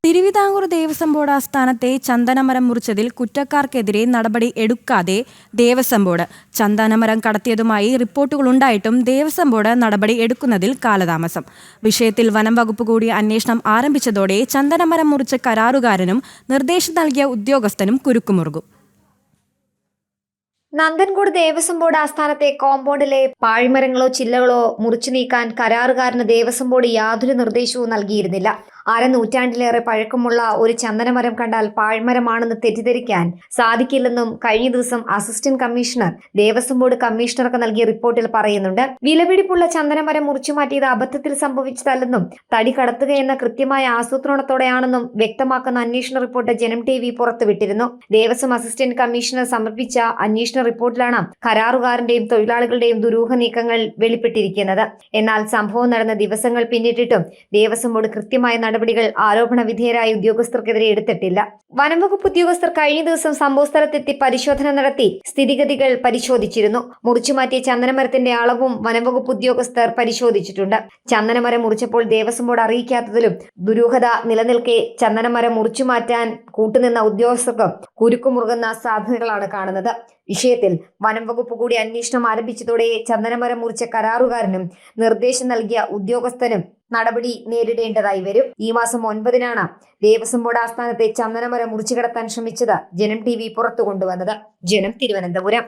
Thiruvithamkoor Devaswom board ആസ്ഥാനത്തെ ചന്ദനമരം മുറിച്ചതിൽ കുറ്റക്കാർക്കെതിരെ നടപടി എടുക്കാതെ ദേവസ്വം ബോർഡ്. ചന്ദനമരം കടത്തിയതുമായി റിപ്പോർട്ടുകളുണ്ടായിട്ടും ദേവസ്വം ബോർഡ് നടപടി എടുക്കുന്നതിൽ കാലതാമസം. വിഷയത്തിൽ വനം വകുപ്പ് കൂടി അന്വേഷണം ആരംഭിച്ചതോടെ ചന്ദനമരം മുറിച്ച കരാറുകാരനും നിർദ്ദേശം നൽകിയ ഉദ്യോഗസ്ഥനും കുരുക്കുമുറുകും. നന്ദൻകോട് ദേവസ്വം ബോർഡ് ആസ്ഥാനത്തെ കോമ്പൗണ്ടിലെ പാഴ്മരങ്ങളോ ചില്ലകളോ മുറിച്ചു നീക്കാൻ കരാറുകാരന് ദേവസ്വം ബോർഡ് യാതൊരു നിർദ്ദേശവും നൽകിയിരുന്നില്ല. അരനൂറ്റാണ്ടിലേറെ പഴക്കമുള്ള ഒരു ചന്ദനമരം കണ്ടാൽ പാഴ്മരമാണെന്ന് തെറ്റിദ്ധരിക്കാൻ സാധിക്കില്ലെന്നും കഴിഞ്ഞ ദിവസം അസിസ്റ്റന്റ് കമ്മീഷണർ ദേവസ്വം ബോർഡ് കമ്മീഷണർക്ക് നൽകിയ റിപ്പോർട്ടിൽ പറയുന്നുണ്ട്. വിലപിടിപ്പുള്ള ചന്ദനമരം മുറിച്ചു മാറ്റിയത് അബദ്ധത്തിൽ സംഭവിച്ചതല്ലെന്നും തടി കടത്തുകയെന്ന കൃത്യമായ ആസൂത്രണത്തോടെയാണെന്നും വ്യക്തമാക്കുന്ന അന്വേഷണ റിപ്പോർട്ട് ജനം TV പുറത്തുവിട്ടിരുന്നു. ദേവസ്വം അസിസ്റ്റന്റ് കമ്മീഷണർ സമർപ്പിച്ച അന്വേഷണ റിപ്പോർട്ടിലാണ് കരാറുകാരന്റെയും തൊഴിലാളികളുടെയും ദുരൂഹ നീക്കങ്ങൾ വെളിപ്പെട്ടിരിക്കുന്നത്. എന്നാൽ സംഭവം നടന്ന ദിവസങ്ങൾ പിന്നിട്ടിട്ടും ദേവസ്വം ബോർഡ് കൃത്യമായ നടപടികൾ ആരോപണ വിധേയരായ ഉദ്യോഗസ്ഥർക്കെതിരെ എടുത്തിട്ടില്ല. വനംവകുപ്പ് ഉദ്യോഗസ്ഥർ കഴിഞ്ഞ ദിവസം സംഭവസ്ഥലത്തെത്തി പരിശോധന നടത്തി സ്ഥിതിഗതികൾ പരിശോധിച്ചിരുന്നു. മുറിച്ചുമാറ്റിയ ചന്ദനമരത്തിന്റെ അളവും വനംവകുപ്പ് ഉദ്യോഗസ്ഥർ പരിശോധിച്ചിട്ടുണ്ട്. ചന്ദനമരം മുറിച്ചപ്പോൾ ദേവസ്വം ബോർഡ് അറിയിക്കാത്തതിലും ദുരൂഹത നിലനിൽക്കെ ചന്ദനമരം മുറിച്ചുമാറ്റാൻ കൂട്ടുനിന്ന ഉദ്യോഗസ്ഥർക്കും കുരുക്കുമുറുകുന്ന സാധ്യതകളാണ് കാണുന്നത്. വിഷയത്തിൽ വനംവകുപ്പ് കൂടി അന്വേഷണം ആരംഭിച്ചതോടെ ചന്ദനമരം മുറിച്ച കരാറുകാരനും നിർദ്ദേശം നൽകിയ ഉദ്യോഗസ്ഥനും നടപടി നേരിടേണ്ടതായി വരും. ഈ മാസം 9-നാണ് ദേവസ്വം ബോർഡ് ആസ്ഥാനത്തെ ചന്ദനമരം മുറിച്ചു കടത്താൻ ശ്രമിച്ചത് ജനം TV പുറത്തു കൊണ്ടുവന്നത്. ജനം, തിരുവനന്തപുരം.